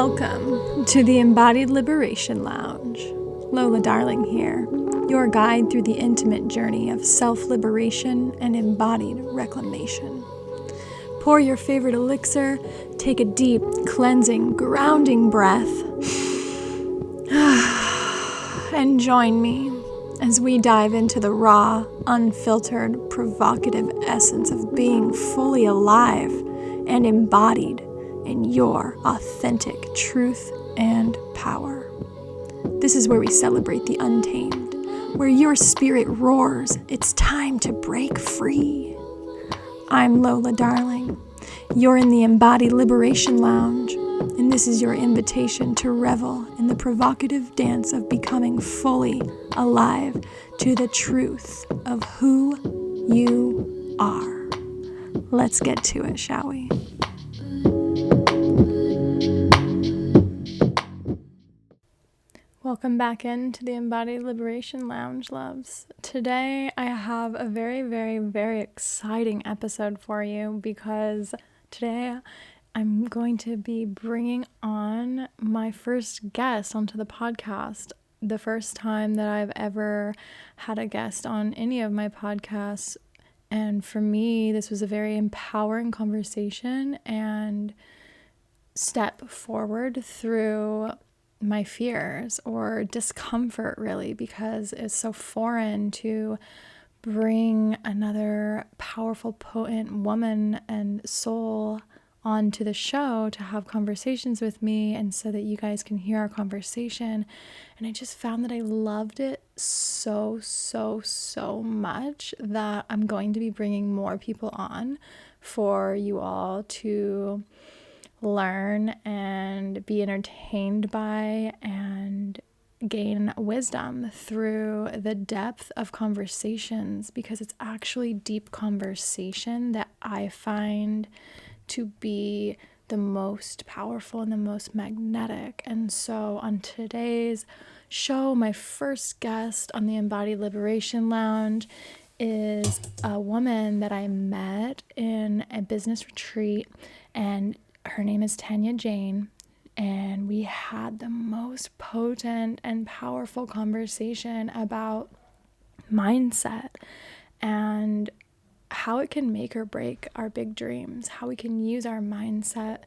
Welcome to the Embodied Liberation Lounge. Lola Darling here, your guide through the intimate journey of self-liberation and embodied reclamation. Pour your favorite elixir, take a deep, cleansing, grounding breath, and join me as we dive into the raw, unfiltered, provocative essence of being fully alive and embodied in your authentic truth and power. This is where we celebrate the untamed, where your spirit roars. It's time to break free. I'm Lola Darling. You're in the Embodied Liberation Lounge, and this is your invitation to revel in the provocative dance of becoming fully alive to the truth of who you are. Let's get to it, shall we? Welcome back into the Embodied Liberation Lounge, loves. Today I have a very, very, very exciting episode for you because today I'm going to be bringing on my first guest onto the podcast. The first time that I've ever had a guest on any of my podcasts. And for me, this was a very empowering conversation and step forward through my fears or discomfort, really, because it's so foreign to bring another powerful, potent woman and soul onto the show to have conversations with me, and so that you guys can hear our conversation. And I just found that I loved it so much that I'm going to be bringing more people on for you all to learn and be entertained by and gain wisdom through the depth of conversations, because it's actually deep conversation that I find to be the most powerful and the most magnetic. And so on today's show, my first guest on the Embodied Liberation Lounge is a woman that I met in a business retreat, and her name is Tanya Jane, and we had the most potent and powerful conversation about mindset and how it can make or break our big dreams, how we can use our mindset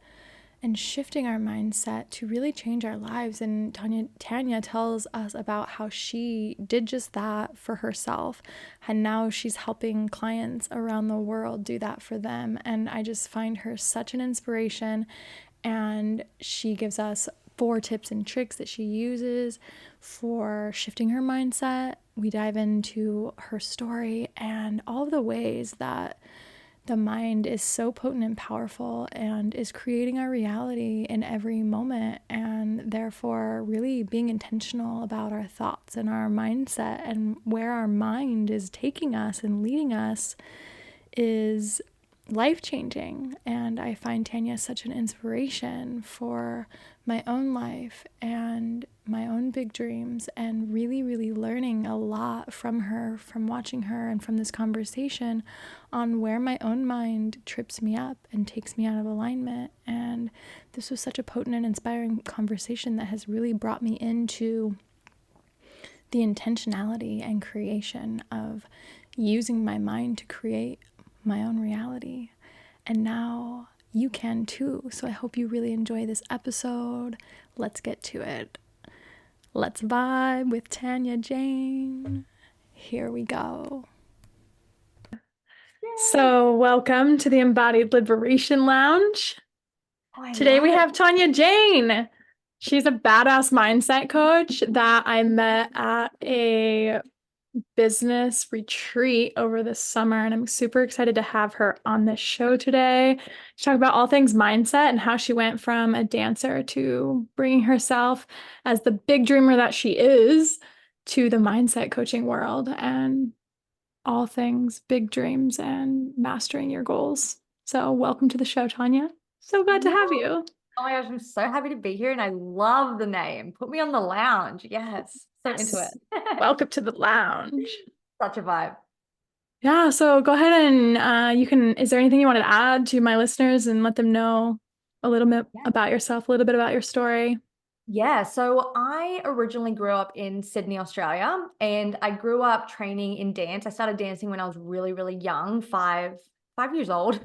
and shifting our mindset to really change our lives. And Tanya tells us about how she did just that for herself, and now she's helping clients around the world do that for them. And I just find her such an inspiration, and she gives us 4 tips and tricks that she uses for shifting her mindset. We dive into her story and all of the ways that the mind is so potent and powerful and is creating our reality in every moment, and therefore really being intentional about our thoughts and our mindset, and where our mind is taking us and leading us is life-changing. And I find Tanya such an inspiration for my own life and my own big dreams, and really learning a lot from her, from watching her, and from this conversation on where my own mind trips me up and takes me out of alignment. And this was such a potent and inspiring conversation that has really brought me into the intentionality and creation of using my mind to create my own reality. And now you can too. So I hope you really enjoy this episode. Let's get to it. Let's vibe with Tanya Jane. Here we go. Yay. So welcome to the Embodied Liberation Lounge. Today we have Tanya Jane. She's a badass mindset coach that I met at a business retreat over the summer, and I'm super excited to have her on this show today to talk about all things mindset and how she went from a dancer to bringing herself as the big dreamer that she is to the mindset coaching world, and all things big dreams and mastering your goals. So welcome to the show, Tanya. So glad to have you. Oh my gosh, I'm so happy to be here, and I love the name. Put me on the lounge. Yes. So into it. Welcome to the lounge. Such a vibe. Yeah, so go ahead and is there anything you wanted to add to my listeners and let them know a little bit about yourself, a little bit about your story? Yeah, so I originally grew up in Sydney, Australia, and I grew up training in dance. I started dancing when I was really, really young, 5 years old.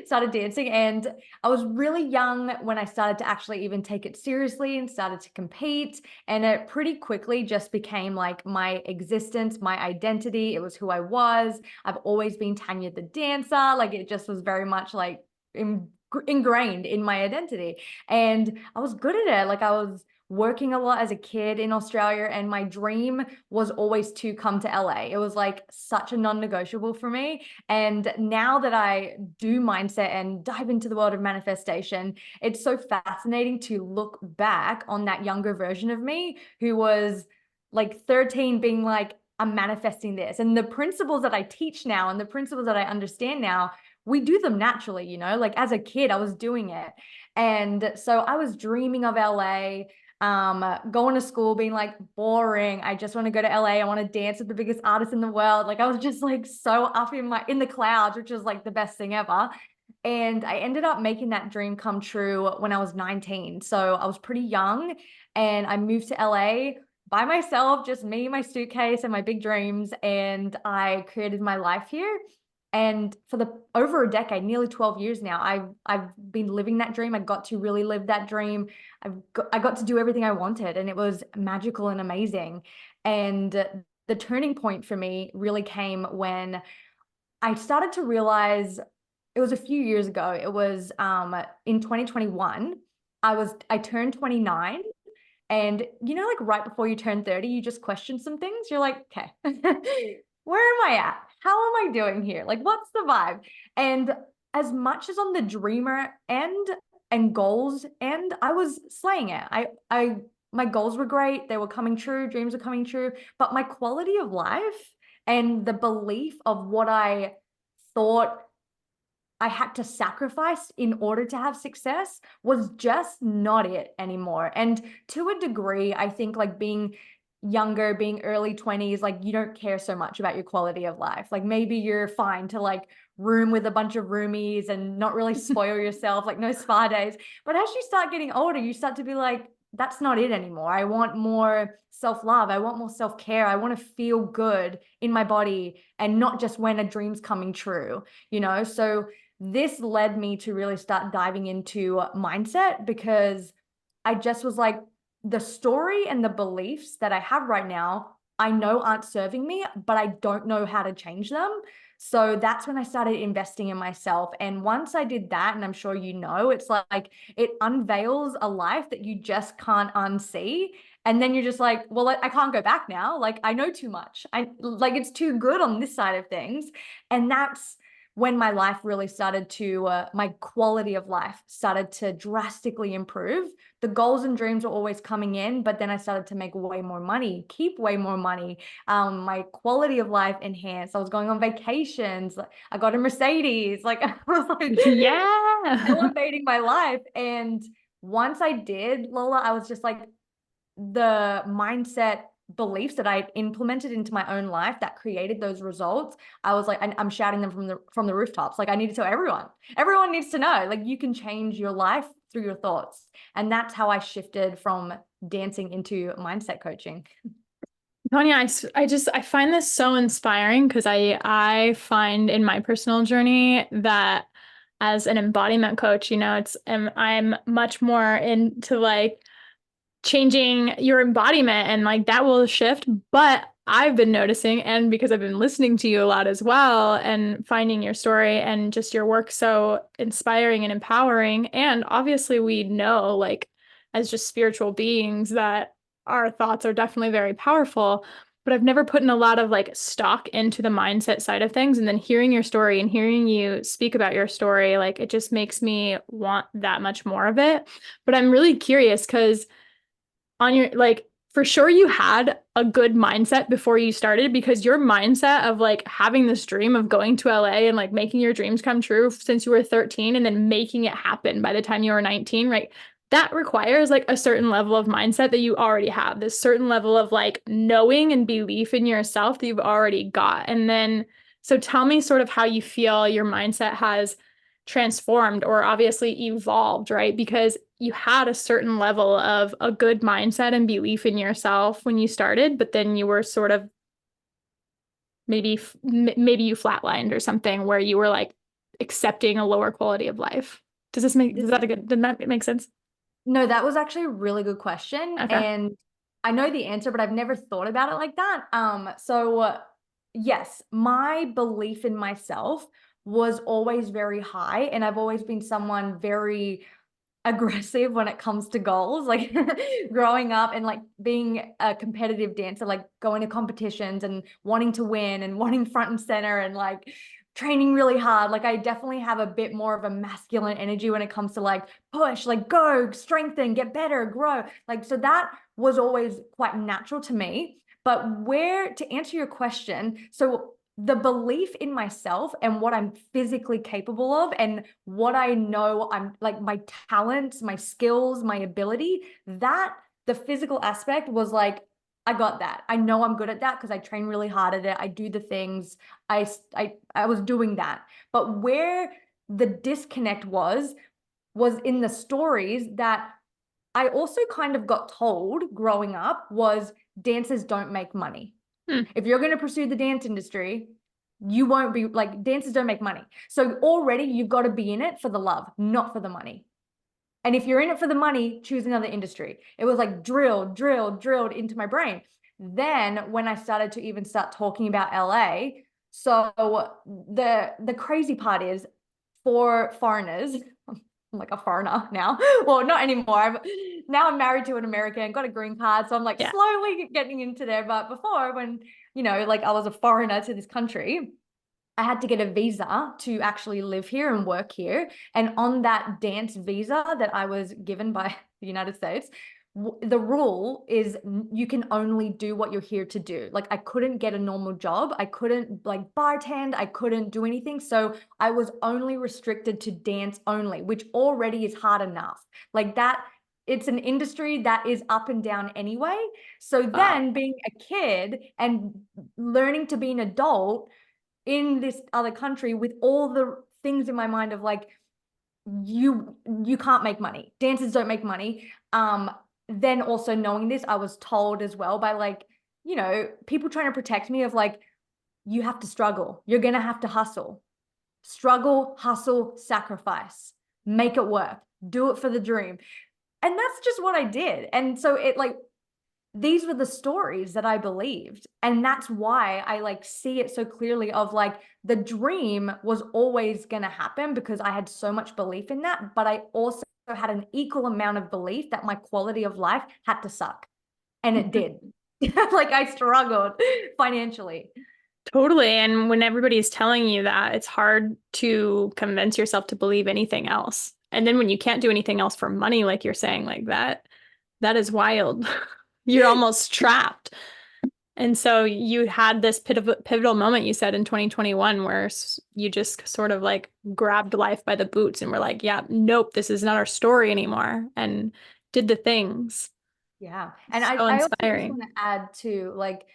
Started dancing, and I was really young when I started to actually even take it seriously and started to compete. And it pretty quickly just became like my existence, my identity. It was who I was. I've always been Tanya the dancer. Like it just was very much like ingrained in my identity. And I was good at it. Like I was working a lot as a kid in Australia, and my dream was always to come to LA. It was like such a non-negotiable for me. And now that I do mindset and dive into the world of manifestation, it's so fascinating to look back on that younger version of me who was like 13 being like, I'm manifesting this. And the principles that I teach now and the principles that I understand now, we do them naturally, like as a kid, I was doing it. And so I was dreaming of LA, going to school, being like boring. I just want to go to LA. I want to dance with the biggest artists in the world. Like I was just like so up in the clouds, which was like the best thing ever. And I ended up making that dream come true when I was 19. So I was pretty young, and I moved to LA by myself, just me, my suitcase, and my big dreams. And I created my life here. And for the over a decade, nearly 12 years now, I've been living that dream. I got to really live that dream. I got to do everything I wanted, and it was magical and amazing. And the turning point for me really came when I started to realize, it was a few years ago. It was in 2021. I turned 29, and like right before you turn 30, you just question some things. You're like, okay, where am I at? How am I doing here? Like, what's the vibe? And as much as on the dreamer end and goals end, I was slaying it. My goals were great. They were coming true. Dreams were coming true. But my quality of life and the belief of what I thought I had to sacrifice in order to have success was just not it anymore. And to a degree, I think like being younger, being early 20s, like you don't care so much about your quality of life. Like maybe you're fine to like room with a bunch of roomies and not really spoil yourself, like no spa days. But as you start getting older, you start to be like, that's not it anymore. I want more self-love. I want more self-care. I want to feel good in my body and not just when a dream's coming true, So this led me to really start diving into mindset, because I just was like, the story and the beliefs that I have right now, I know aren't serving me, but I don't know how to change them. So that's when I started investing in myself. And once I did that, and I'm sure it's like it unveils a life that you just can't unsee. And then you're just like, well, I can't go back now. Like I know too much. I like it's too good on this side of things. And that's when my life really started to, my quality of life started to drastically improve. The goals and dreams were always coming in, but then I started to make way more money, keep way more money. My quality of life enhanced. I was going on vacations. I got a Mercedes. Like I was like Yeah. elevating my life. And once I did, Lola, I was just like, the mindset beliefs that I implemented into my own life that created those results, I was like, I'm shouting them from the rooftops. Like I need to tell everyone. Everyone needs to know. Like you can change your life through your thoughts. And that's how I shifted from dancing into mindset coaching. Tanya, I find this so inspiring because I find in my personal journey that as an embodiment coach, I'm much more into like changing your embodiment and like that will shift. But I've been noticing, and because I've been listening to you a lot as well and finding your story and just your work so inspiring and empowering. And obviously, we know, like, as just spiritual beings, that our thoughts are definitely very powerful. But I've never put in a lot of like stock into the mindset side of things. And then hearing your story and hearing you speak about your story, like, it just makes me want that much more of it. But I'm really curious because on your like for sure you had a good mindset before you started, because your mindset of like having this dream of going to LA and like making your dreams come true since you were 13 and then making it happen by the time you were 19, right? That requires like a certain level of mindset that you already have, this certain level of like knowing and belief in yourself that you've already got. And then, so tell me sort of how you feel your mindset has transformed or obviously evolved, right? Because you had a certain level of a good mindset and belief in yourself when you started, but then you were sort of maybe you flatlined or something where you were like accepting a lower quality of life. This is Did that make sense? No, that was actually a really good question. Okay. And I know the answer, but I've never thought about it like that. So yes, my belief in myself was always very high. And I've always been someone very aggressive when it comes to goals. Like growing up and like being a competitive dancer, like going to competitions and wanting to win and wanting front and center and like training really hard. Like I definitely have a bit more of a masculine energy when it comes to like push, like go, strengthen, get better, grow. Like so that was always quite natural to me. But where to answer your question, so the belief in myself and what I'm physically capable of and what I know I'm like my talents, my skills, my ability, that the physical aspect was like, I got that. I know I'm good at that because I train really hard at it. I do the things. I was doing that. But where the disconnect was in the stories that I also kind of got told growing up was dancers don't make money. If you're going to pursue the dance industry, you won't be like dancers don't make money. So already you've got to be in it for the love, not for the money. And if you're in it for the money, choose another industry. It was like drilled into my brain. Then when I started to even start talking about LA, so the crazy part is for foreigners, I'm like a foreigner now. Well, not anymore. Now I'm married to an American, got a green card. So I'm like Yeah. slowly getting into there. But before, when, like I was a foreigner to this country, I had to get a visa to actually live here and work here. And on that dance visa that I was given by the United States, the rule is you can only do what you're here to do. Like I couldn't get a normal job. I couldn't like bartend. I couldn't do anything. So I was only restricted to dance only, which already is hard enough. Like that, it's an industry that is up and down anyway. So Wow. then being a kid and learning to be an adult in this other country with all the things in my mind of like, you can't make money. Dancers don't make money. Then also knowing this, I was told as well by like, people trying to protect me of like, you have to struggle. You're going to have to hustle. Struggle, hustle, sacrifice. Make it work. Do it for the dream. And that's just what I did. And so it like these were the stories that I believed. And that's why I like see it so clearly of like the dream was always going to happen because I had so much belief in that. But I also had an equal amount of belief that my quality of life had to suck. And it did. Like I struggled financially. Totally. And when everybody's telling you that, it's hard to convince yourself to believe anything else. And then when you can't do anything else for money, like you're saying, like that is wild. You're almost trapped. And so you had this pivotal moment, you said in 2021, where you just sort of like grabbed life by the boots and were like, yeah, nope, this is not our story anymore. And did the things. Yeah. And So I also just inspiring. want to add to like,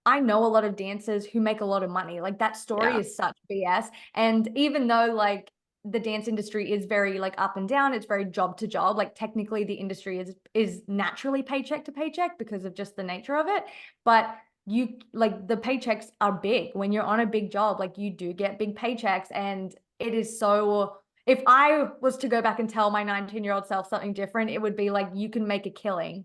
I know a lot of dancers who make a lot of money. Like that story Yeah. is such BS. And even though like the dance industry is very like up and down, it's very job to job. Like technically the industry is naturally paycheck to paycheck because of just the nature of it. But you like the paychecks are big. When you're on a big job, like you do get big paychecks. And it is so if I was to go back and tell my 19-year-old self something different, it would be like you can make a killing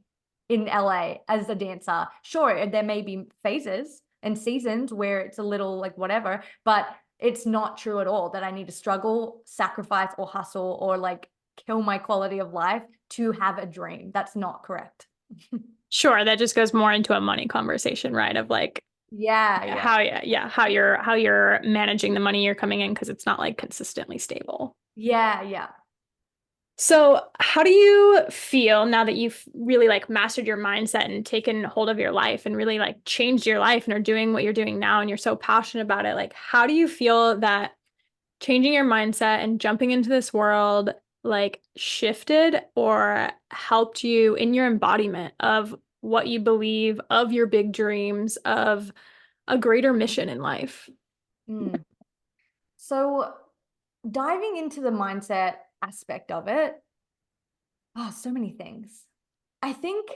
in LA as a dancer. Sure, there may be phases and seasons where it's a little like whatever, but it's not true at all that I need to struggle, sacrifice, or hustle or like kill my quality of life to have a dream. That's not correct. Sure, that just goes more into a money conversation, right? Of like Yeah, yeah. how you're managing the money you're coming in because it's not like consistently stable. Yeah, yeah. So, how do you feel now that you've really like mastered your mindset and taken hold of your life and really like changed your life and are doing what you're doing now and you're so passionate about it? Like, how do you feel that changing your mindset and jumping into this world like shifted or helped you in your embodiment of what you believe, of your big dreams, of a greater mission in life? Mm. So diving into the mindset aspect of it, oh, so many things. I think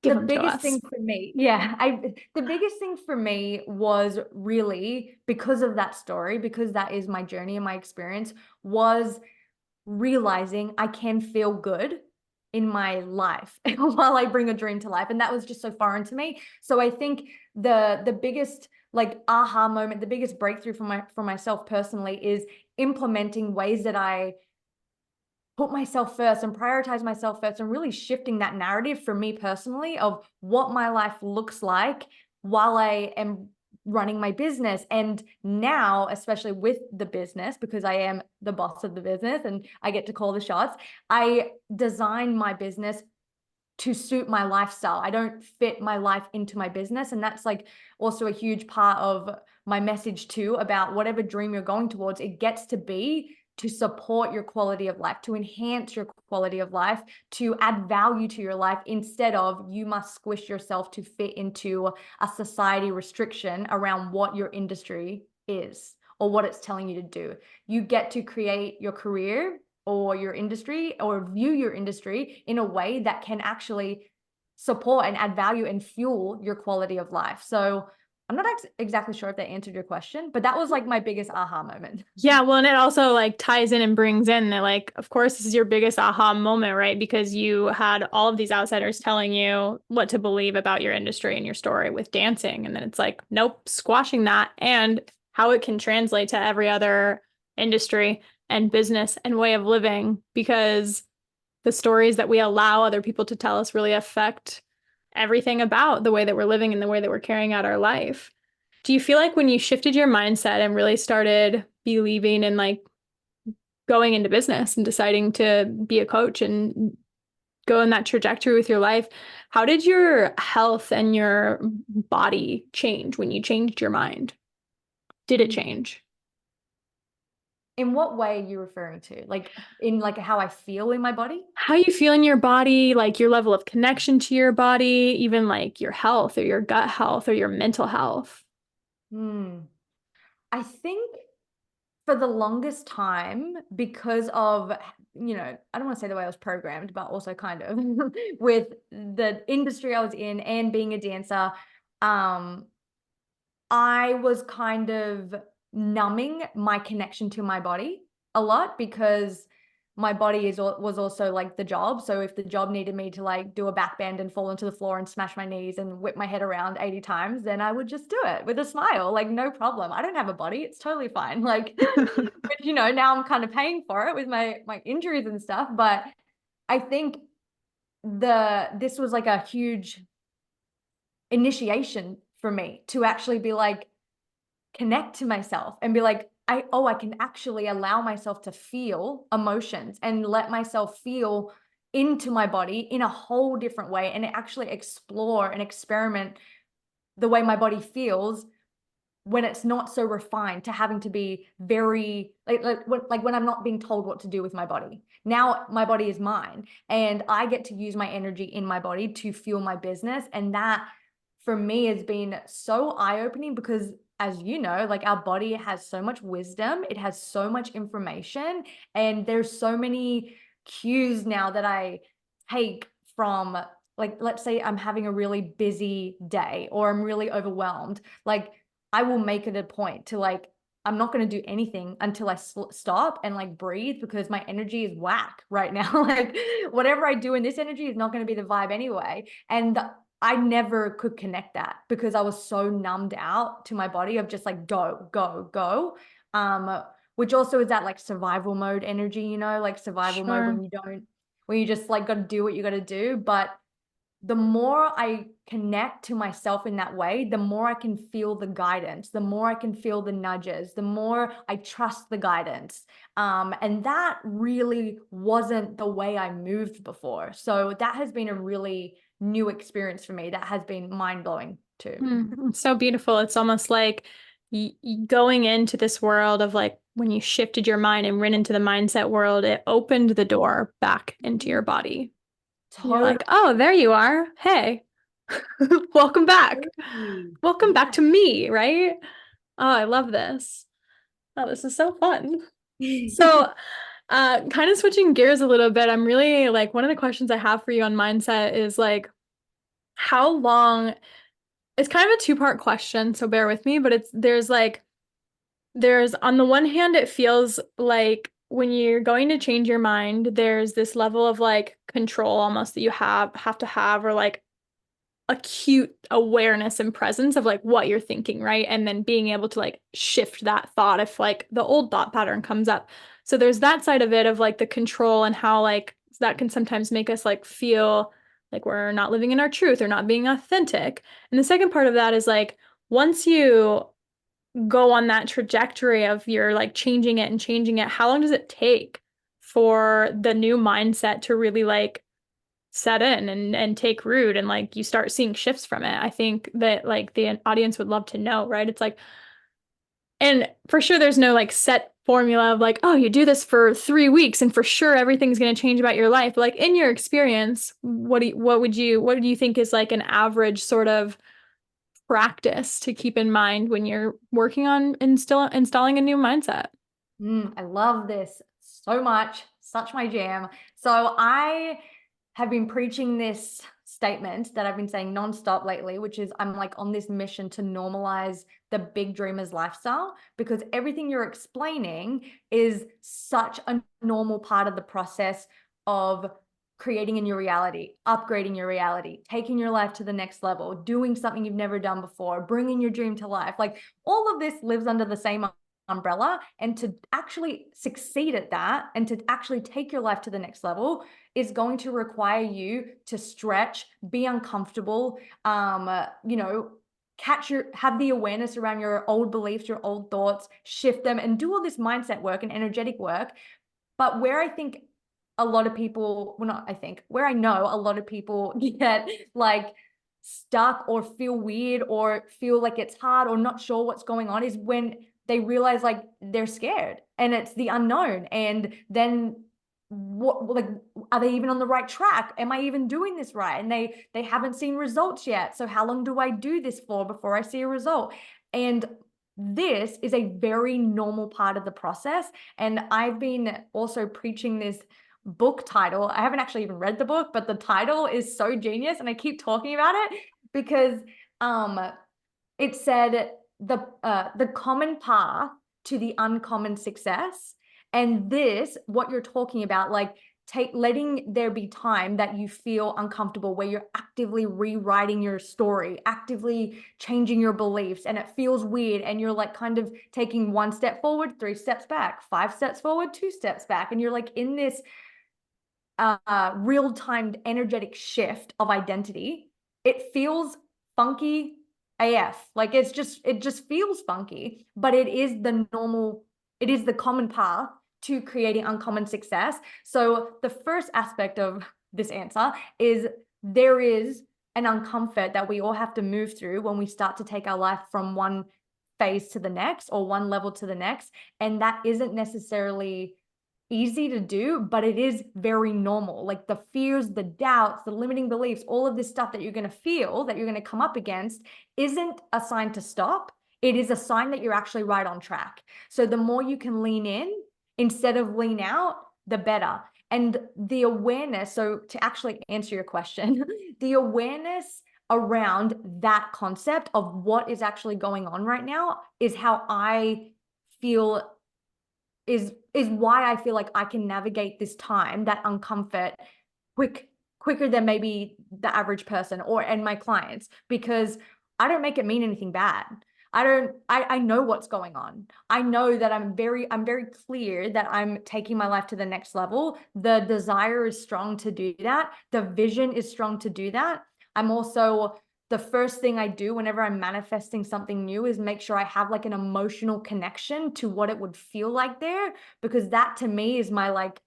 Give the them to biggest us. thing for me, yeah, the biggest thing for me was really because of that story, because that is my journey and my experience, was realizing I can feel good in my life while I bring a dream to life. And that was just so foreign to me. So I think the biggest like aha moment, the biggest breakthrough for myself personally is implementing ways that I put myself first and prioritize myself first, and really shifting that narrative for me personally of what my life looks like while I am running my business. And now, especially with the business, because I am the boss of the business and I get to call the shots, I design my business to suit my lifestyle. I don't fit my life into my business. And that's like also a huge part of my message too, about whatever dream you're going towards, it gets to be to support your quality of life, to enhance your quality of life, to add value to your life, instead of you must squish yourself to fit into a society restriction around what your industry is or what it's telling you to do. You get to create your career or your industry, or view your industry in a way that can actually support and add value and fuel your quality of life. So I'm not exactly sure if that answered your question, but that was like my biggest aha moment. Yeah, well, and it also like ties in and brings in that, like, of course, this is your biggest aha moment, right? Because you had all of these outsiders telling you what to believe about your industry and your story with dancing. And then it's like, nope, squashing that and how it can translate to every other industry and business and way of living, because the stories that we allow other people to tell us really affect everything about the way that we're living and the way that we're carrying out our life. Do you feel like when you shifted your mindset and really started believing in like going into business and deciding to be a coach and go in that trajectory with your life, how did your health and your body change when you changed your mind? Did it change? In what way are you referring to? Like in like how I feel in my body? How you feel in your body, like your level of connection to your body, even like your health or your gut health or your mental health. Hmm. I think for the longest time, because of, I don't want to say the way I was programmed, but also kind of with the industry I was in and being a dancer, um, I was kind of numbing my connection to my body a lot, because my body was also like the job. So if the job needed me to like do a back bend and fall into the floor and smash my knees and whip my head around 80 times, then I would just do it with a smile, like no problem. I don't have a body. It's totally fine. Like, but now I'm kind of paying for it with my injuries and stuff. But I think this was like a huge initiation for me to actually be like, connect to myself and be like, I can actually allow myself to feel emotions and let myself feel into my body in a whole different way, and actually explore and experiment the way my body feels when it's not so refined to having to be very like when I'm not being told what to do with my body. Now my body is mine, and I get to use my energy in my body to fuel my business. And that for me has been so eye-opening, because as you know, like our body has so much wisdom, it has so much information, and there's so many cues now that I take from, like, let's say I'm having a really busy day or I'm really overwhelmed, like I will make it a point to like, I'm not going to do anything until I stop and like breathe, because my energy is whack right now. Like whatever I do in this energy is not going to be the vibe anyway. And I never could connect that, because I was so numbed out to my body of just like go, go, go. Which also is that like survival mode energy, like survival mode Sure. when you just like got to do what you got to do. But the more I connect to myself in that way, the more I can feel the guidance, the more I can feel the nudges, the more I trust the guidance. And that really wasn't the way I moved before. So that has been a really new experience for me. That has been mind-blowing too. It's so beautiful. It's almost like going into this world of like when you shifted your mind and went into the mindset world, it opened the door back into your body. And you're Totally. like, oh, there you are. Hey, welcome back. Welcome back Yeah. to me, right? Oh, I love this. Oh, this is so fun. So, kind of switching gears a little bit, I'm really like one of the questions I have for you on mindset is like, how long, it's kind of a two-part question, so bear with me, but there's on the one hand, it feels like when you're going to change your mind, there's this level of like control almost that you have to have, or like acute awareness and presence of like what you're thinking, right? And then being able to like shift that thought if like the old thought pattern comes up. So there's that side of it of like the control and how like that can sometimes make us like feel like we're not living in our truth or not being authentic. And the second part of that is like once you go on that trajectory of you're like changing it, how long does it take for the new mindset to really like set in and take root and like you start seeing shifts from it? I think that like the audience would love to know, right? It's like, and for sure there's no like set formula of like, oh, you do this for 3 weeks and for sure everything's going to change about your life. But like in your experience, what do you think is like an average sort of practice to keep in mind when you're working on installing a new mindset? I love this so much. Such my jam. So I have been preaching this statement that I've been saying nonstop lately, which is I'm like on this mission to normalize the big dreamers lifestyle, because everything you're explaining is such a normal part of the process of creating a new reality, upgrading your reality, taking your life to the next level, doing something you've never done before, bringing your dream to life. Like all of this lives under the same umbrella. And to actually succeed at that and to actually take your life to the next level is going to require you to stretch, be uncomfortable, have the awareness around your old beliefs, your old thoughts, shift them, and do all this mindset work and energetic work. But where I think a lot of people, well, not I think, where I know a lot of people get like stuck or feel weird or feel like it's hard or not sure what's going on is when they realize like they're scared and it's the unknown. And then what, like, are they even on the right track? Am I even doing this right? And they haven't seen results yet. So how long do I do this for before I see a result? And this is a very normal part of the process. And I've been also preaching this book title. I haven't actually even read the book, but the title is so genius. And I keep talking about it because it said the common path to the uncommon success. And this, what you're talking about, like letting there be time that you feel uncomfortable, where you're actively rewriting your story, actively changing your beliefs, and it feels weird, and you're like kind of taking 1 step forward, 3 steps back, 5 steps forward, 2 steps back, and you're like in this real-time energetic shift of identity. It feels funky AF. Like it just feels funky, but it is the common path to creating uncommon success. So the first aspect of this answer is there is an uncomfort that we all have to move through when we start to take our life from one phase to the next or one level to the next. And that isn't necessarily easy to do, but it is very normal. Like the fears, the doubts, the limiting beliefs, all of this stuff that you're going to feel, that you're going to come up against, isn't a sign to stop. It is a sign that you're actually right on track. So the more you can lean in instead of lean out, the better. And the awareness, so to actually answer your question, the awareness around that concept of what is actually going on right now is how I feel is why I feel like I can navigate this time, that uncomfort, quicker than maybe the average person and my clients, because I don't make it mean anything bad. I know what's going on. I know that I'm very clear that I'm taking my life to the next level. The desire is strong to do that. The vision is strong to do that. I'm also, the first thing I do whenever I'm manifesting something new is make sure I have like an emotional connection to what it would feel like there, because that to me is my like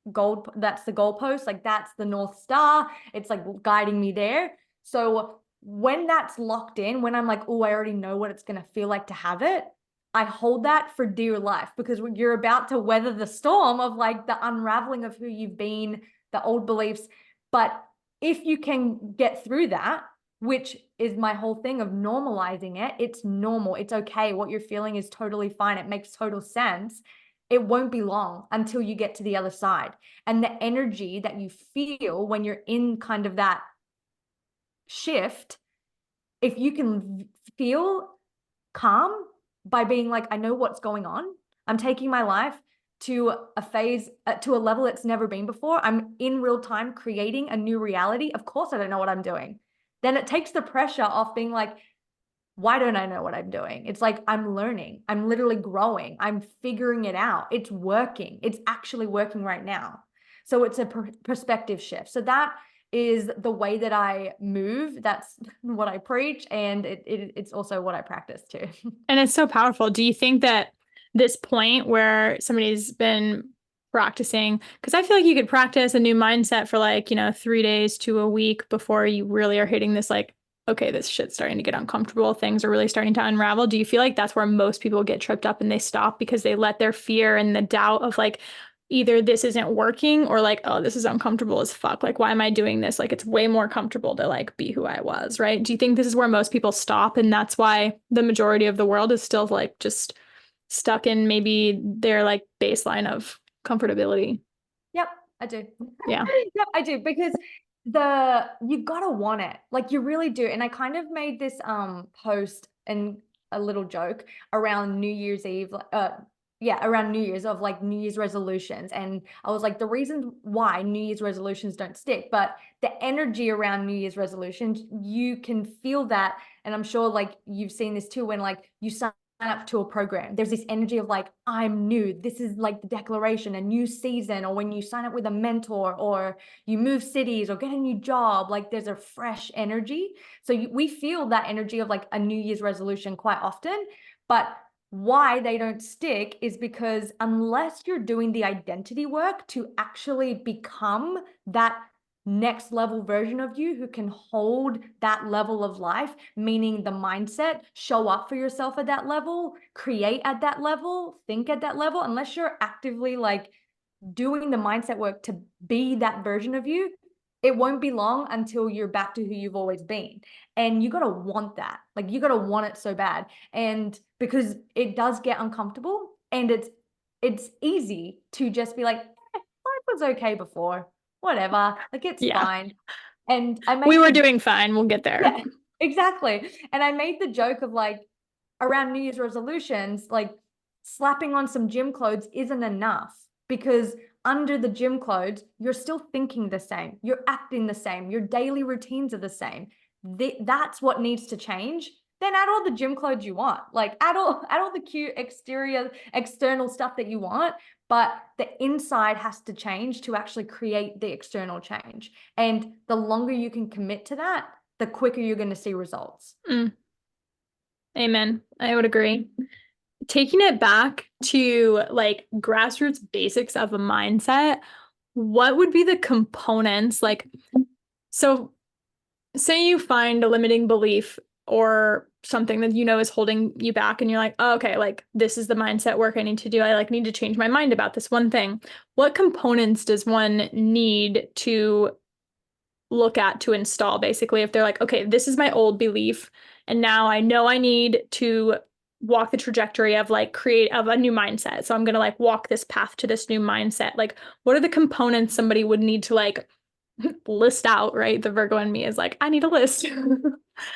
that's the goalpost, like that's the North Star. It's like guiding me there. So when that's locked in, when I'm like, oh, I already know what it's going to feel like to have it, I hold that for dear life, because when you're about to weather the storm of like the unraveling of who you've been, the old beliefs. But if you can get through that, which is my whole thing of normalizing it. It's normal. It's okay. What you're feeling is totally fine. It makes total sense. it won't be long until you get to the other side. And the energy that you feel when you're in kind of that shift, if you can feel calm by being like, I know what's going on. I'm taking my life to a phase, to a level it's never been before. I'm in real time creating a new reality. Of course, I don't know what I'm doing. Then it takes the pressure off being like, why don't I know what I'm doing? It's like, I'm learning. I'm literally growing. I'm figuring it out. It's working. It's actually working right now. So it's a perspective shift. So that is the way that I move. That's what I preach. And it's also what I practice too. And it's so powerful. Do you think that this point where somebody's been practicing, because I feel like you could practice a new mindset for like, 3 days to a week before you really are hitting this like, okay, this shit's starting to get uncomfortable. Things are really starting to unravel. Do you feel like that's where most people get tripped up and they stop because they let their fear and the doubt of like, either this isn't working or like, oh, this is uncomfortable as fuck. Like, why am I doing this? Like, it's way more comfortable to like be who I was, right? Do you think this is where most people stop? And that's why the majority of the world is still like just stuck in maybe their like baseline of comfortability? Yep, I do. Yeah. Yep, I do, because you gotta want it. Like, you really do. And I kind of made this post and a little joke around New Year's Eve, yeah, around New Year's, of like New Year's resolutions. And I was like, the reason why New Year's resolutions don't stick, but the energy around New Year's resolutions, you can feel that. And I'm sure like you've seen this too, when like you sign up to a program, there's this energy of like, I'm new, this is like the declaration, a new season. Or when you sign up with a mentor, or you move cities or get a new job, like there's a fresh energy. So we feel that energy of like a New Year's resolution quite often. But why they don't stick is because unless you're doing the identity work to actually become that next level version of you who can hold that level of life, meaning the mindset, show up for yourself at that level, create at that level, think at that level, unless you're actively like doing the mindset work to be that version of you, it won't be long until you're back to who you've always been. And you got to want that. Like, you got to want it so bad. And because it does get uncomfortable, and it's easy to just be like, life was okay before, whatever, like it's Yeah. fine. And We were doing fine. We'll get there. yeah, exactly. And I made the joke of like, around New Year's resolutions, like slapping on some gym clothes isn't enough, because under the gym clothes, you're still thinking the same, you're acting the same, your daily routines are the same. That's what needs to change. Then add all the gym clothes you want, like add all the cute external stuff that you want, but the inside has to change to actually create the external change. And the longer you can commit to that, the quicker you're going to see results. Amen. I would agree. Taking it back to like grassroots basics of a mindset, what would be the components? Like, so say you find a limiting belief or something that is holding you back, and you're like, oh, okay, like this is the mindset work I need to do. I like need to change my mind about this one thing. What components does one need to look at to install, basically, if they're like, okay, this is my old belief, and now I know I need to walk the trajectory of like create of a new mindset. So I'm gonna like walk this path to this new mindset. Like, what are the components somebody would need to like list out, right? The Virgo in me is like, I need a list.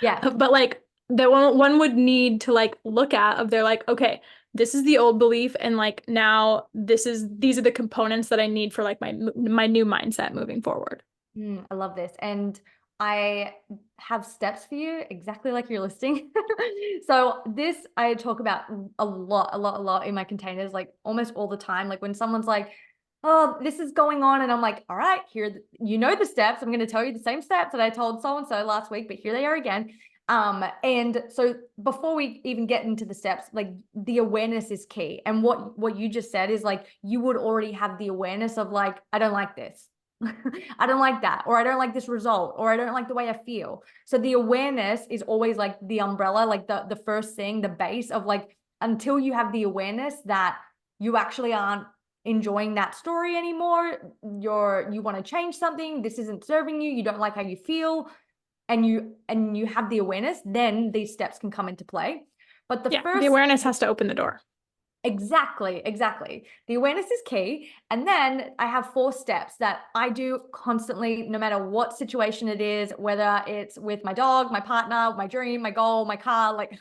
Yeah. But like that one would need to like look at of they're like, okay, this is the old belief, and like now these are the components that I need for like my new mindset moving forward. I love this. And I have steps for you exactly like you're listing. So this I talk about a lot in my containers, like almost all the time. Like when someone's like, oh, this is going on, and I'm like, all right, here, you know the steps. I'm going to tell you the same steps that I told so-and-so last week, but here they are again. And so before we even get into the steps, like the awareness is key. And what you just said is like, you would already have the awareness of like, I don't like this. I don't like that, or I don't like this result, or I don't like the way I feel. So the awareness is always like the umbrella, like the first thing, the base of like, until you have the awareness that you actually aren't enjoying that story anymore, you want to change something, this isn't serving you, you don't like how you feel, and you have the awareness, then these steps can come into play. But the Yeah, the first awareness has to open the door. Exactly, exactly. The awareness is key. And then I have 4 steps that I do constantly, no matter what situation it is, whether it's with my dog, my partner, my dream, my goal, my car, like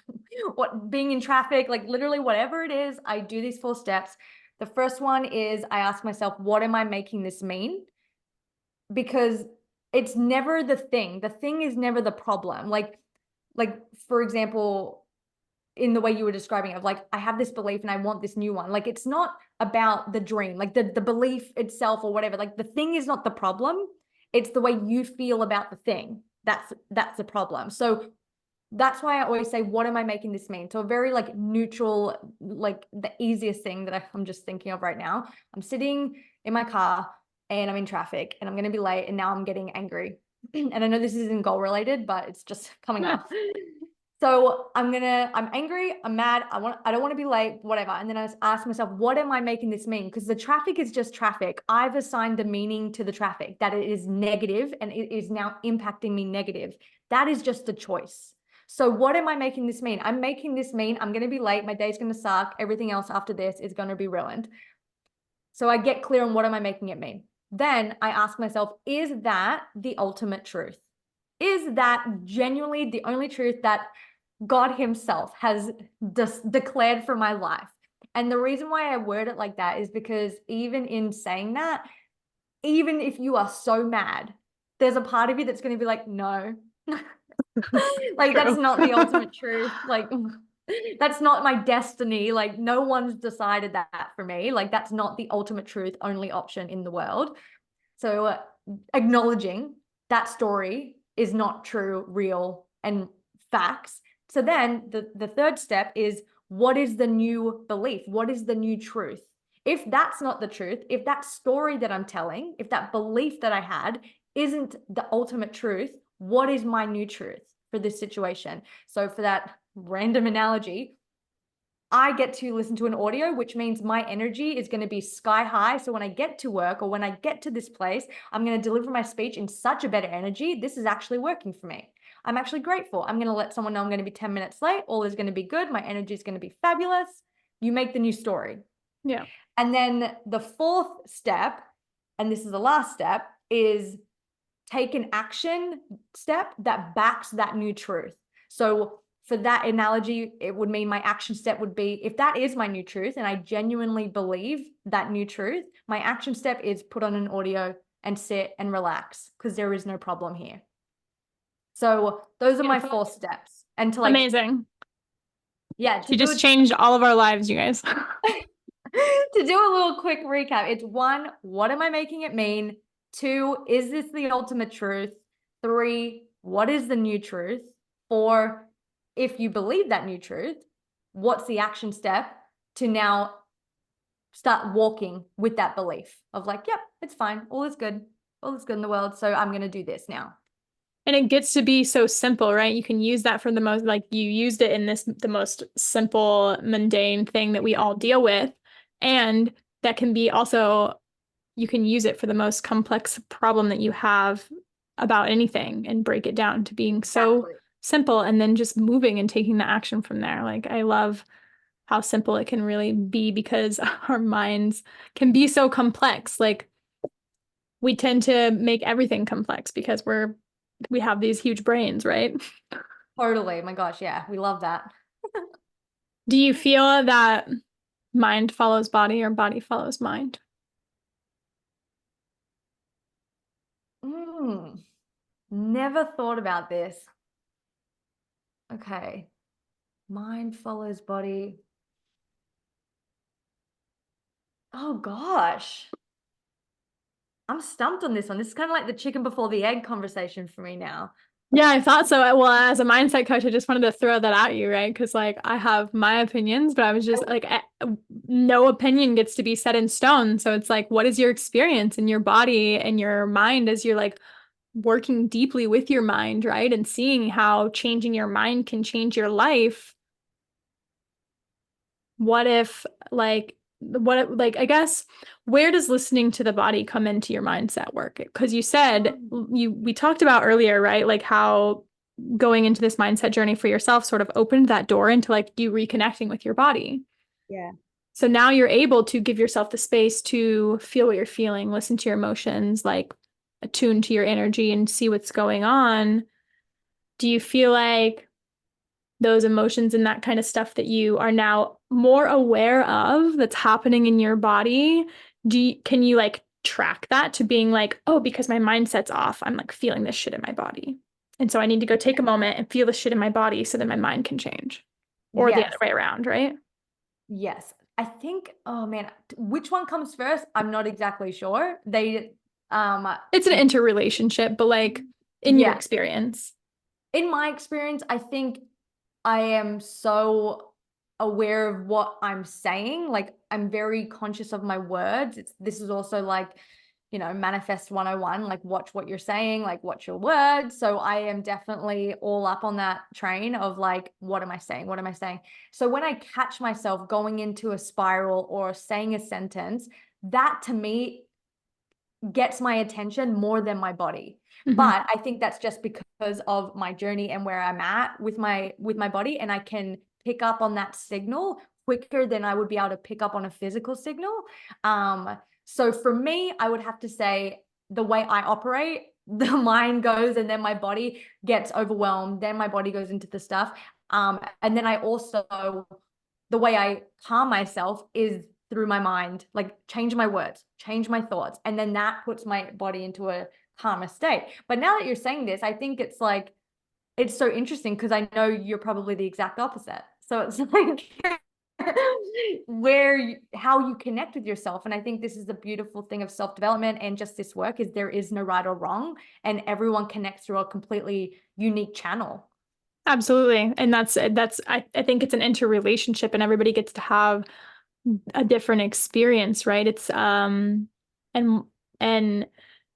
what being in traffic, like literally whatever it is, I do these 4 steps. The first one is I ask myself, what am I making this mean? Because it's never the thing. The thing is never the problem. Like for example, in the way you were describing it, of like, I have this belief and I want this new one. Like, it's not about the dream, like the belief itself or whatever. Like the thing is not the problem. It's the way you feel about the thing. That's the problem. So that's why I always say, what am I making this mean? So a very like neutral, like the easiest thing that I'm just thinking of right now. I'm sitting in my car and I'm in traffic and I'm going to be late and now I'm getting angry. And I know this isn't goal related, but it's just coming up. So I'm angry, I'm mad, I don't want to be late, whatever. And then I ask myself, what am I making this mean? Because the traffic is just traffic. I've assigned the meaning to the traffic that it is negative and it is now impacting me negative. That is just a choice. So what am I making this mean? I'm making this mean I'm going to be late, my day's going to suck, everything else after this is going to be ruined. So I get clear on what am I making it mean. Then I ask myself, is that the ultimate truth? Is that genuinely the only truth that God himself has declared for my life? And the reason why I word it like that is because even in saying that, even if you are so mad, there's a part of you that's going to be like, no, like that's not the ultimate truth. Like that's not my destiny. Like no one's decided that for me. Like that's not the ultimate truth, only option in the world. So acknowledging that story is not true, real, and facts. So then the third step is, what is the new belief? What is the new truth? If that's not the truth, if that story that I'm telling, if that belief that I had isn't the ultimate truth, what is my new truth for this situation? So for that random analogy, I get to listen to an audio, which means my energy is going to be sky high. So when I get to work or when I get to this place, I'm going to deliver my speech in such a better energy. This is actually working for me. I'm actually grateful. I'm going to let someone know I'm going to be 10 minutes late. All is going to be good. My energy is going to be fabulous. You make the new story. Yeah. And then the fourth step, and this is the last step, is take an action step that backs that new truth. So for that analogy, it would mean my action step would be, if that is my new truth and I genuinely believe that new truth, my action step is put on an audio and sit and relax because there is no problem here. So those are my 4 steps. And to like, amazing. Yeah. She just changed all of our lives, you guys. To do a little quick recap, it's 1, what am I making it mean? 2, is this the ultimate truth? 3, what is the new truth? 4, if you believe that new truth, what's the action step to now start walking with that belief of like, yep, it's fine. All is good. All is good in the world. So I'm going to do this now. And it gets to be so simple, right? You can use that for the most, like you used it in the most simple, mundane thing that we all deal with. And that can be also, you can use it for the most complex problem that you have about anything and break it down to being so simple and then just moving and taking the action from there. Like I love how simple it can really be because our minds can be so complex. Like we tend to make everything complex because we have these huge brains, right? Totally. My gosh. Yeah. We love that. Do you feel that mind follows body or body follows mind? Never thought about this. Okay. Mind follows body. Oh gosh. I'm stumped on this one. This is kind of like the chicken before the egg conversation for me now. Yeah, I thought so. Well, as a mindset coach, I just wanted to throw that at you, right? Because like I have my opinions, but I was just like, no opinion gets to be set in stone. So it's like, what is your experience in your body and your mind as you're like working deeply with your mind, right? And seeing how changing your mind can change your life. What if I guess where does listening to the body come into your mindset work? Because you said we talked about earlier, right? Like how going into this mindset journey for yourself sort of opened that door into like you reconnecting with your body. Yeah. So now you're able to give yourself the space to feel what you're feeling, listen to your emotions, like attune to your energy and see what's going on. Do you feel like those emotions and that kind of stuff that you are now more aware of that's happening in your body, can you like track that to being like, oh, because my mindset's off, I'm like feeling this shit in my body. And so I need to go take a moment and feel the shit in my body so that my mind can change. Or the other Yes. way around, right? Yes. I think, oh man, which one comes first? I'm not exactly sure. It's an interrelationship, but like in your Yeah. experience. In my experience, I think I am so aware of what I'm saying. Like I'm very conscious of my words. This is also like, manifest 101, like watch what you're saying, like watch your words. So I am definitely all up on that train of like, what am I saying? What am I saying? So when I catch myself going into a spiral or saying a sentence, that to me gets my attention more than my body. Mm-hmm. But I think that's just because of my journey and where I'm at with my body, and I can pick up on that signal quicker than I would be able to pick up on a physical signal. So for me, I would have to say the way I operate, the mind goes and then my body gets overwhelmed, then my body goes into the stuff. And then I also, the way I calm myself is through my mind, like change my words, change my thoughts. And then that puts my body into a calmer state. But now that you're saying this, I think it's like, it's so interesting because I know you're probably the exact opposite. So it's like how you connect with yourself. And I think this is the beautiful thing of self-development and just this work is there is no right or wrong, and everyone connects through a completely unique channel. Absolutely. And I think it's an interrelationship and everybody gets to have a different experience, right? It's and and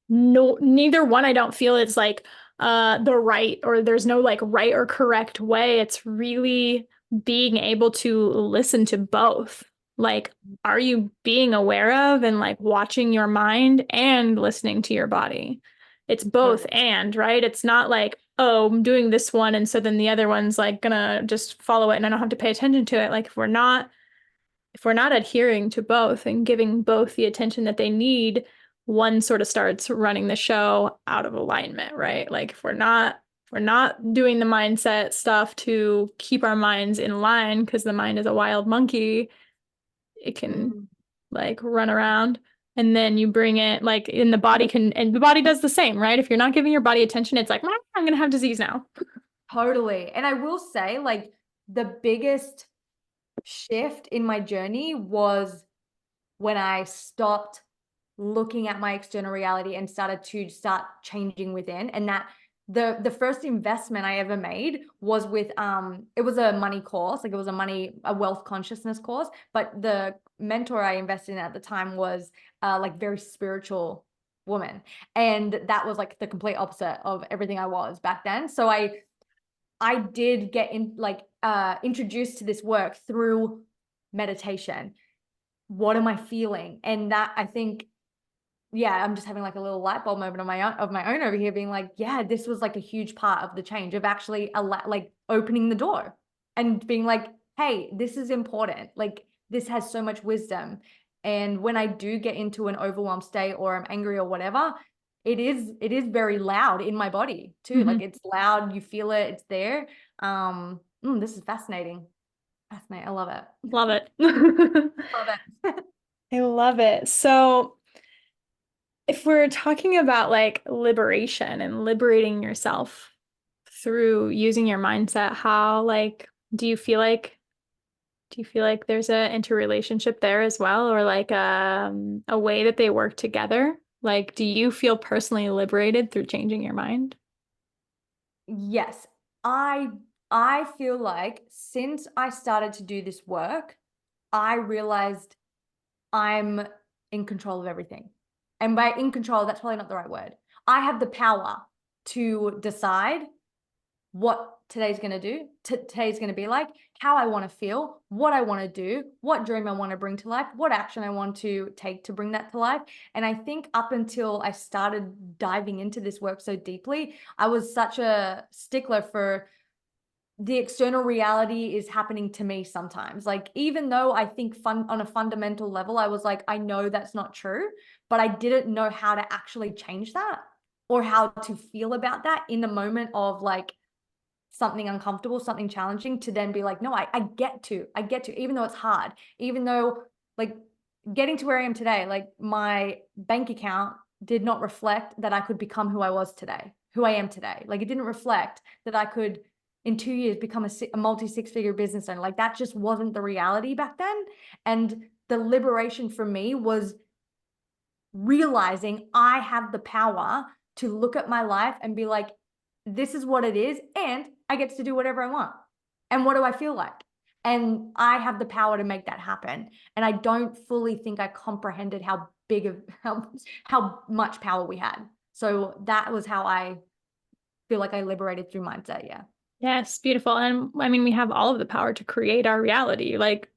no neither one I don't feel is like the right, or there's no like right or correct way. It's really being able to listen to both. Like, are you being aware of and like watching your mind and listening to your body? It's both Totally. and, right? It's not like, oh, I'm doing this one and so then the other one's like gonna just follow it and I don't have to pay attention to it. Like if we're not adhering to both and giving both the attention that they need, one sort of starts running the show out of alignment, right? Like if we're not doing the mindset stuff to keep our minds in line, because the mind is a wild monkey, it can Mm. like run around. And then you bring it like in the body and the body does the same, right? If you're not giving your body attention, it's like, I'm gonna have disease now. Totally. And I will say, like, the biggest shift in my journey was when I stopped looking at my external reality and started to start changing within. And that the first investment I ever made was with it was a money course, like it was a wealth consciousness course, but the mentor I invested in at the time was like very spiritual woman. And that was like the complete opposite of everything I was back then. So I did get introduced to this work through meditation. What am I feeling? And that, I think, yeah, I'm just having like a little light bulb moment of my own over here, being like, yeah, this was like a huge part of the change of actually like opening the door and being like, hey, this is important. Like this has so much wisdom. And when I do get into an overwhelmed state or I'm angry or whatever, it is very loud in my body too. Mm-hmm. Like it's loud, you feel it, it's there. This is fascinating. Fascinating. I love it. Love it. Love it. I love it. So if we're talking about like liberation and liberating yourself through using your mindset, how like do you feel like there's a interrelationship there as well, or like a way that they work together? Like, do you feel personally liberated through changing your mind? Yes, I I feel like since I started to do this work, I realized I'm in control of everything. And by in control, that's probably not the right word. I have the power to decide what today's going to do, today's going to be like, how I want to feel, what I want to do, what dream I want to bring to life, what action I want to take to bring that to life. And I think up until I started diving into this work so deeply, I was such a stickler for the external reality is happening to me sometimes. Like, even though I think on a fundamental level, I was like, I know that's not true, but I didn't know how to actually change that or how to feel about that in the moment of like something uncomfortable, something challenging, to then be like, no, I get to, even though it's hard, even though like getting to where I am today, like my bank account did not reflect that I could become who I was today, who I am today. Like, it didn't reflect that I could in 2 years become a multi six-figure business owner. Like, that just wasn't the reality back then. And the liberation for me was realizing I have the power to look at my life and be like, this is what it is, and I get to do whatever I want. And what do I feel like? And I have the power to make that happen. And I don't fully think I comprehended how big of how much power we had. So that was how I feel like I liberated through mindset. Yeah. Yes, beautiful. And I mean, we have all of the power to create our reality. Like,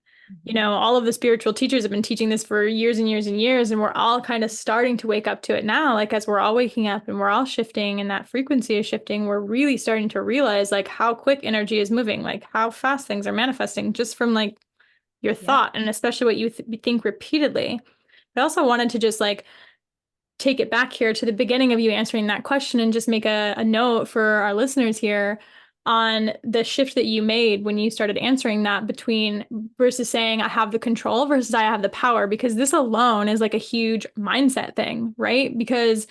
all of the spiritual teachers have been teaching this for years and years and years, and we're all kind of starting to wake up to it now. Like, as we're all waking up and we're all shifting and that frequency is shifting, we're really starting to realize like how quick energy is moving, like how fast things are manifesting just from like your thought, and especially what you think repeatedly. I also wanted to just like take it back here to the beginning of you answering that question and just make a note for our listeners here on the shift that you made when you started answering that, between versus saying I have the control versus I have the power, because this alone is like a huge mindset thing, right? Because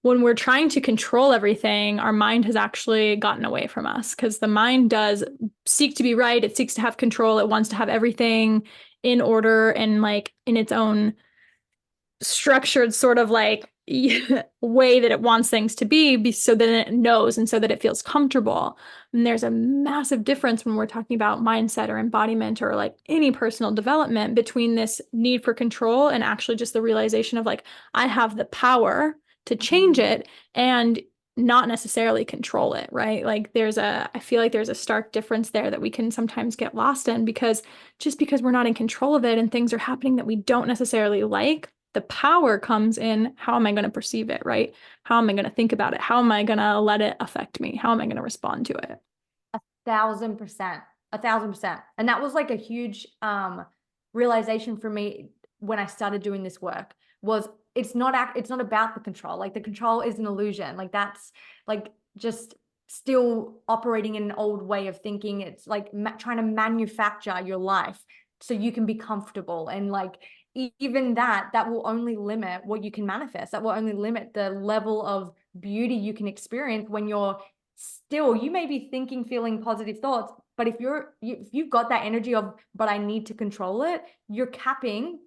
when we're trying to control everything, our mind has actually gotten away from us, because the mind does seek to be right. It seeks to have control. It wants to have everything in order and like in its own structured sort of like way that it wants things to be so that it knows and so that it feels comfortable. And there's a massive difference when we're talking about mindset or embodiment or like any personal development between this need for control and actually just the realization of like, I have the power to change it and not necessarily control it, right? Like I feel like there's a stark difference there that we can sometimes get lost in, because just because we're not in control of it and things are happening that we don't necessarily like, the power comes in how am I going to perceive it, right? How am I going to think about it? How am I going to let it affect me? How am I going to respond to it? 1,000%, 1,000%. And that was like a huge realization for me when I started doing this work. Was it's not about the control. Like, the control is an illusion. Like, that's like just still operating in an old way of thinking. It's like trying to manufacture your life so you can be comfortable, and like even that will only limit what you can manifest. That will only limit the level of beauty you can experience when you may be thinking, feeling positive thoughts, but if you've got that energy of, but I need to control it, you're capping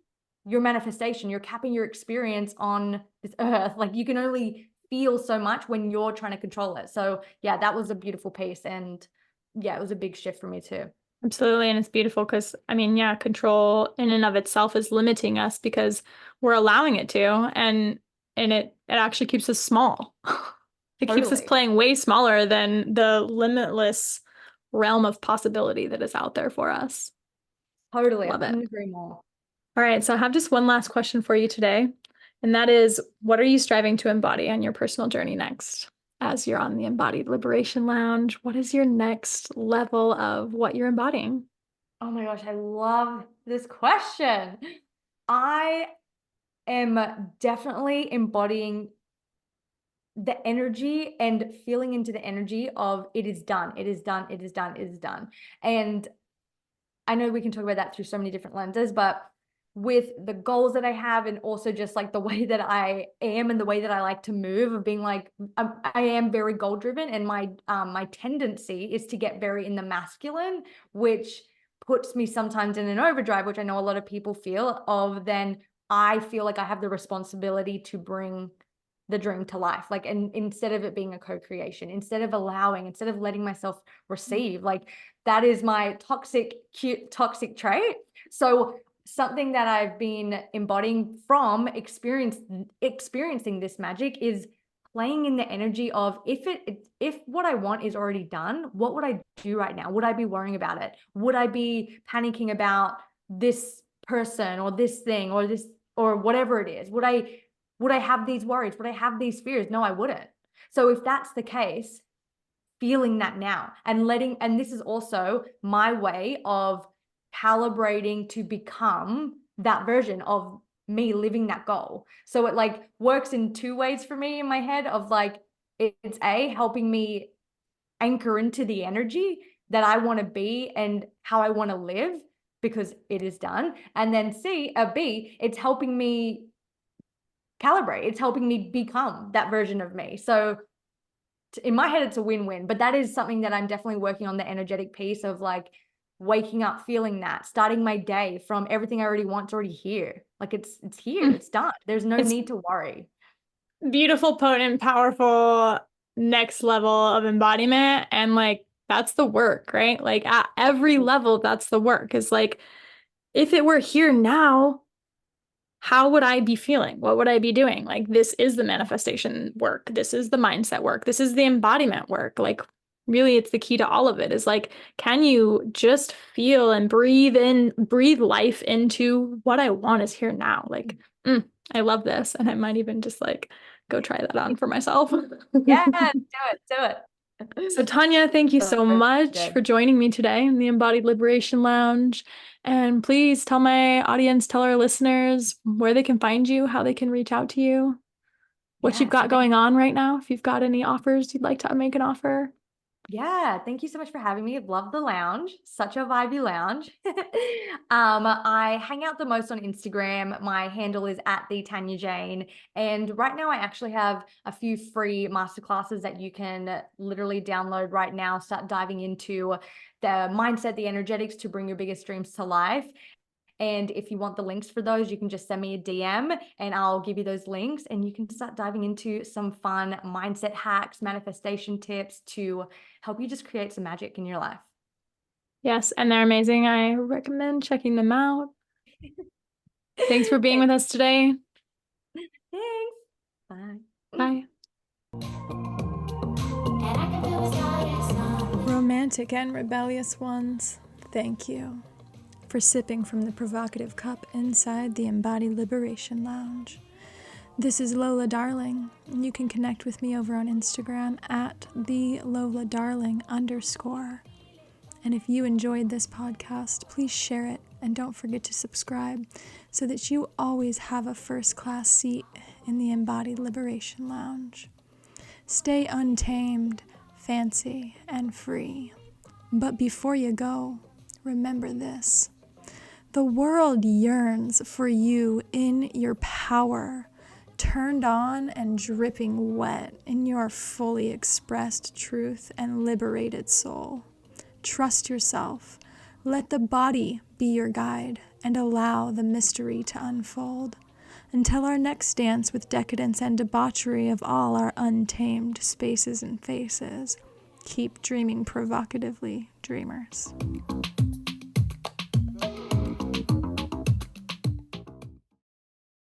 your manifestation, you're capping your experience on this earth. Like, you can only feel so much when you're trying to control it. So yeah, that was a beautiful piece. And yeah, it was a big shift for me too. Absolutely. And it's beautiful because, I mean, yeah, control in and of itself is limiting us because we're allowing it to, and it actually keeps us small. It keeps us Totally. playing way smaller than the limitless realm of possibility that is out there for us. Totally. I Love it. couldn't agree more. All right, so I have just one last question for you today, and that is, what are you striving to embody on your personal journey next? As you're on the Embodied Liberation Lounge, what is your next level of what you're embodying? Oh my gosh, I love this question. I am definitely embodying the energy and feeling into the energy of it is done, it is done, it is done, it is done. And I know we can talk about that through so many different lenses, but with the goals that I have, and also just like the way that I am and the way that I like to move, of being like, I am very goal driven, and my tendency is to get very in the masculine, which puts me sometimes in an overdrive, which I know a lot of people feel of. Then I feel like I have the responsibility to bring the dream to life, like, and instead of it being a co-creation, instead of letting myself receive, like, that is my cute toxic trait. So something that I've been embodying from experiencing this magic is playing in the energy of, if what I want is already done, what would I do right now? Would I be worrying about it? Would I be panicking about this person or this thing or this or whatever it is? Would I have these worries? Would I have these fears? No, I wouldn't. So if that's the case, feeling that now and this is also my way of calibrating to become that version of me living that goal. So it like works in two ways for me in my head of like, it's helping me anchor into the energy that I want to be and how I want to live because it is done. And then B, it's helping me calibrate. It's helping me become that version of me. So in my head, it's a win-win, but that is something that I'm definitely working on, the energetic piece of like waking up, feeling that, starting my day from everything I already want. It's already here. Like it's here, it's done. There's no need to worry. Beautiful, potent, powerful, next level of embodiment. And like, that's the work, right? Like at every level, that's the work. Is like, if it were here now, how would I be feeling? What would I be doing? Like, this is the manifestation work. This is the mindset work. This is the embodiment work. Like, really, it's the key to all of it is like, can you just feel and breathe life into what I want is here now? Like, I love this. And I might even just like go try that on for myself. Yeah, do it. So Tanya, thank you so much for joining me today in the Embodied Liberation Lounge. And please tell my audience, tell our listeners where they can find you, how they can reach out to you, what you've got going on right now, if you've got any offers you'd like to make an offer. Yeah, thank you so much for having me. Love the lounge. Such a vibey lounge. I hang out the most on Instagram. My handle is at the Tanya Jane. And right now I actually have a few free masterclasses that you can literally download right now, start diving into the mindset, the energetics to bring your biggest dreams to life. And if you want the links for those, you can just send me a DM and I'll give you those links and you can start diving into some fun mindset hacks, manifestation tips to help you just create some magic in your life. Yes, and they're amazing. I recommend checking them out. Thanks for being with us today. Thanks. Bye. Bye. Romantic and rebellious ones, thank you for sipping from the provocative cup inside the Embodied Liberation Lounge. This is Lola Darling, and you can connect with me over on Instagram at @TheLolaDarling_. And if you enjoyed this podcast, please share it and don't forget to subscribe so that you always have a first-class seat in the Embodied Liberation Lounge. Stay untamed, fancy, and free. But before you go, remember this. The world yearns for you in your power, turned on and dripping wet in your fully expressed truth and liberated soul. Trust yourself. Let the body be your guide and allow the mystery to unfold. Until our next dance with decadence and debauchery of all our untamed spaces and faces, keep dreaming provocatively, dreamers.